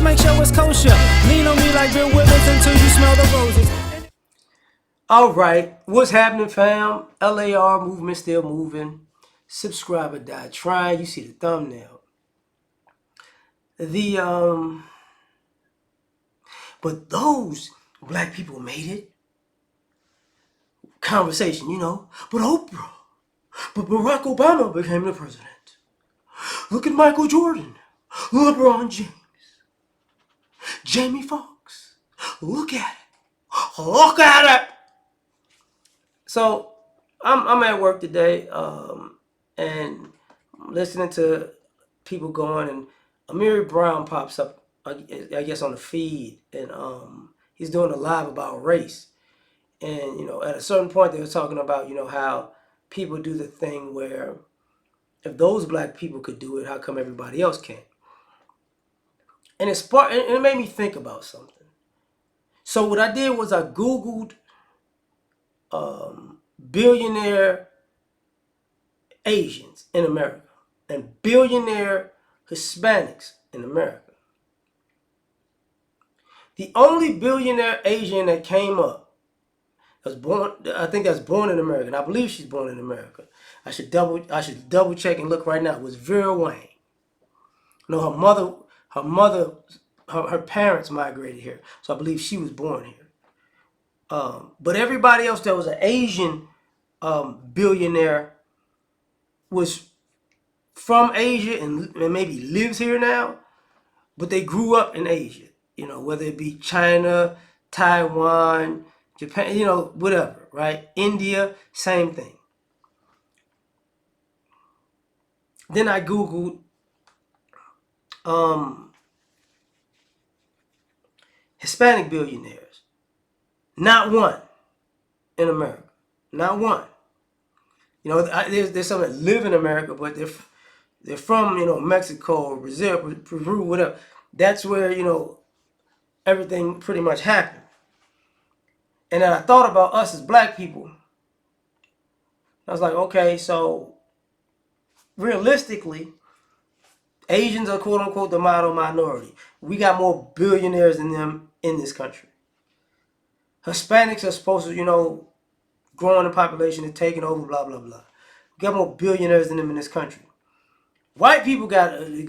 make sure it's kosher. Lean on me like Bill Withers until you smell the roses. All right, what's happening, fam? L.A.R. movement still moving. Subscriber die trying. You see the thumbnail. The but those black people made it. Conversation, But Oprah, but Barack Obama became the president. Look at Michael Jordan, LeBron James, Jamie Foxx. Look at it. Look at it. So I'm at work today, and I'm listening to people going, and Amiri Brown pops up, I guess, on the feed, and he's doing a live about race. And at a certain point, they were talking about how people do the thing where if those black people could do it, how come everybody else can't? And it made me think about something. So what I did was I Googled billionaire Asians in America and billionaire Hispanics in America. The only billionaire Asian that came up I think that's born in America, and I believe she's born in America. I should double check and look right now. It was Vera Wang. No, her parents migrated here, so I believe she was born here. But everybody else that was an Asian billionaire was from Asia and maybe lives here now, but they grew up in Asia. Whether it be China, Taiwan, Japan, whatever, right? India, same thing. Then I Googled Hispanic billionaires. Not one in America. Not one. There's some that live in America, but they're from Mexico, or Brazil, Peru, whatever. That's where everything pretty much happened. And then I thought about us as black people. I was like, okay, so realistically, Asians are quote unquote the model minority. We got more billionaires than them in this country. Hispanics are supposed to, growing in population and taking over, blah, blah, blah. We got more billionaires than them in this country. White people got a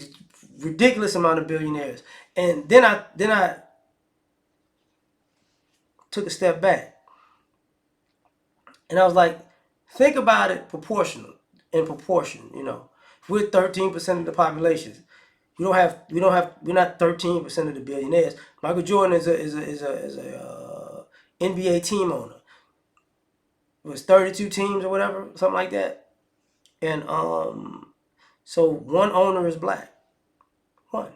ridiculous amount of billionaires. And then I took a step back. And I was like, think about it in proportion. If we're 13% of the population, we're not 13% of the billionaires. Michael Jordan is a NBA team owner. It was 32 teams or whatever, something like that. And so one owner is black. One.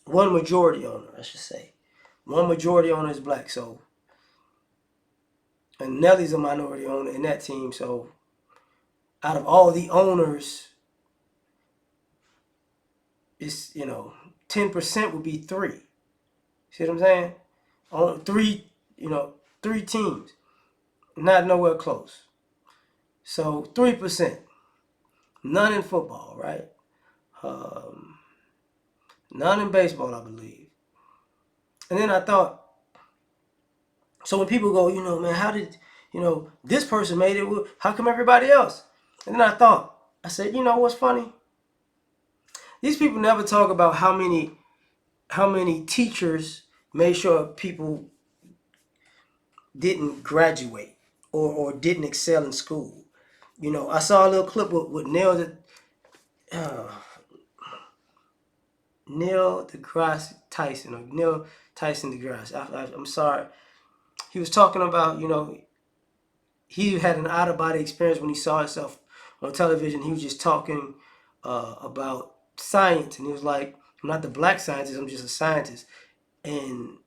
One majority owner, I should say. One majority owner is black. So, and Nelly's a minority owner in that team. So, out of all the owners, it's 10% would be three. See what I'm saying? On three teams, not nowhere close. So 3%, none in football, right? None in baseball, I believe. And then I thought, so when people go, man, how did this person made it? How come everybody else? And then I said, what's funny? These people never talk about how many teachers made sure people didn't graduate or didn't excel in school. I saw a little clip with Neil deGrasse Tyson, or Neil Tyson deGrasse. I'm sorry. He was talking about, he had an out-of-body experience when he saw himself on television. He was just talking about science, and he was like, I'm not the black scientist, I'm just a scientist. And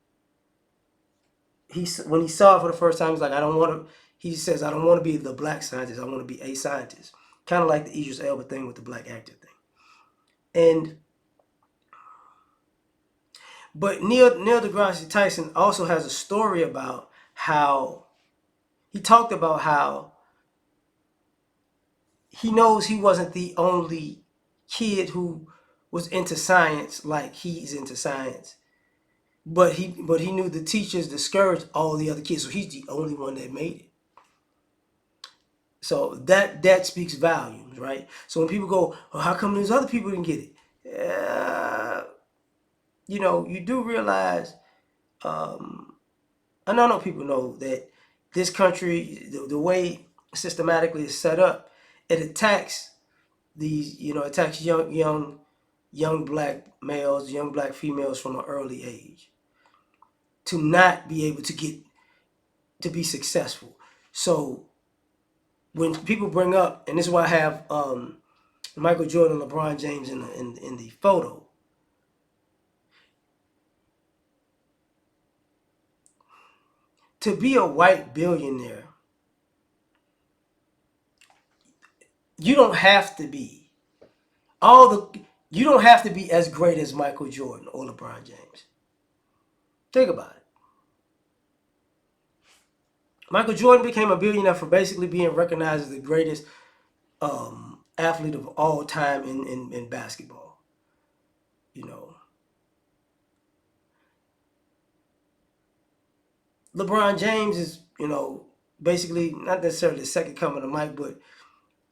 when he saw it for the first time, he says, I don't want to be the black scientist, I want to be a scientist. Kind of like the Idris Elba thing with the black actor thing. But Neil deGrasse Tyson also has a story about how he talked about how he knows he wasn't the only kid who was into science like he's into science. But he knew the teachers discouraged all the other kids, so he's the only one that made it. So that speaks volumes, right? So when people go, well, how come these other people didn't get it? You do realize, I know people know that this country, the way systematically it's set up, it attacks attacks young black males, young black females from an early age to not be able to get to be successful. So when people bring up, and this is why I have Michael Jordan, LeBron James in the photo. To be a white billionaire, you don't have to be all the you don't have to be as great as Michael Jordan or LeBron James. Think about it. Michael Jordan became a billionaire for basically being recognized as the greatest athlete of all time in basketball. You know, LeBron James is, basically not necessarily the second coming of Mike, but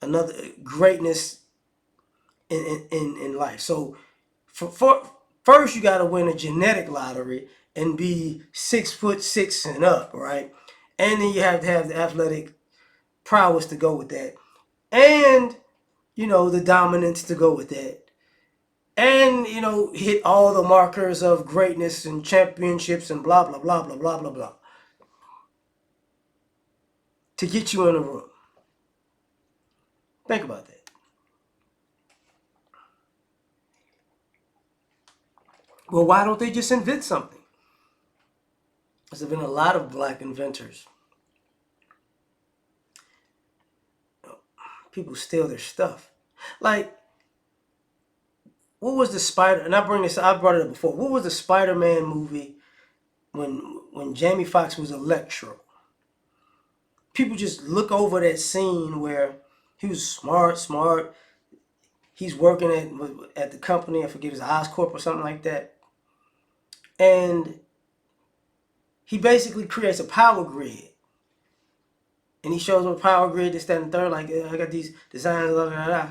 another greatness in life. So for first you got to win a genetic lottery and be 6'6" and up, right? And then you have to have the athletic prowess to go with that, and the dominance to go with that, and hit all the markers of greatness and championships and blah blah blah blah blah blah blah to get you in the room. Think about that. Well, why don't they just invent something? There's been a lot of black inventors. People steal their stuff. Like, what was the Spider? And I brought it up before. What was the Spider-Man movie when Jamie Foxx was Electro? People just look over that scene where he was smart. He's working at the company. I forget, it's Oscorp or something like that. And he basically creates a power grid. And he shows them a power grid, this, that, and third. Like, I got these designs, blah, blah, blah.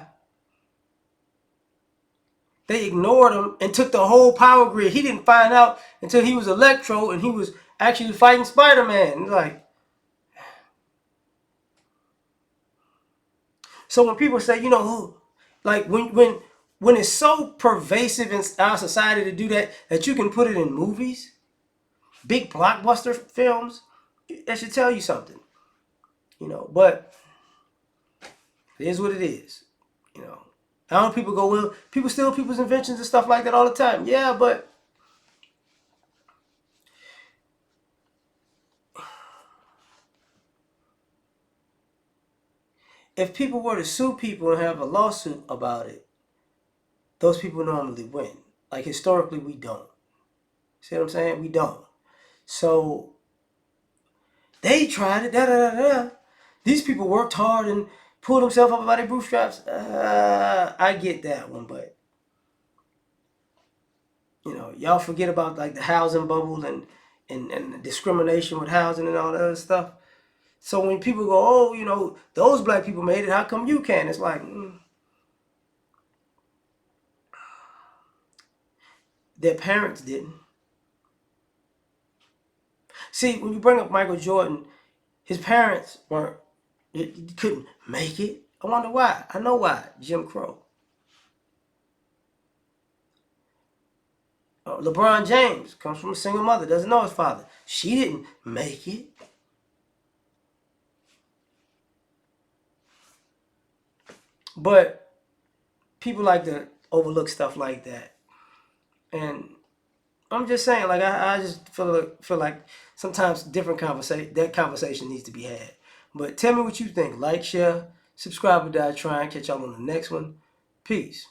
They ignored him and took the whole power grid. He didn't find out until he was Electro and he was actually fighting Spider-Man. Like, so when people say, like when it's so pervasive in our society to do that you can put it in movies, big blockbuster films, that should tell you something. But it is what it is. I know people go, well, people steal people's inventions and stuff like that all the time. Yeah, but if people were to sue people and have a lawsuit about it, those people normally win. Like, historically, we don't. See what I'm saying? We don't. So they tried it. Da da da da. These people worked hard and pulled themselves up by their bootstraps. I get that one, but y'all forget about like the housing bubble and the discrimination with housing and all that other stuff. So when people go, oh, those black people made it, how come you can't? It's like, their parents didn't. See, when you bring up Michael Jordan, his parents couldn't make it. I wonder why. I know why. Jim Crow. LeBron James comes from a single mother, doesn't know his father. She didn't make it. But people like to overlook stuff like that. And I'm just saying, like, I just feel like sometimes that conversation needs to be had. But tell me what you think. Like, share, subscribe, or die trying. Catch y'all on the next one. Peace.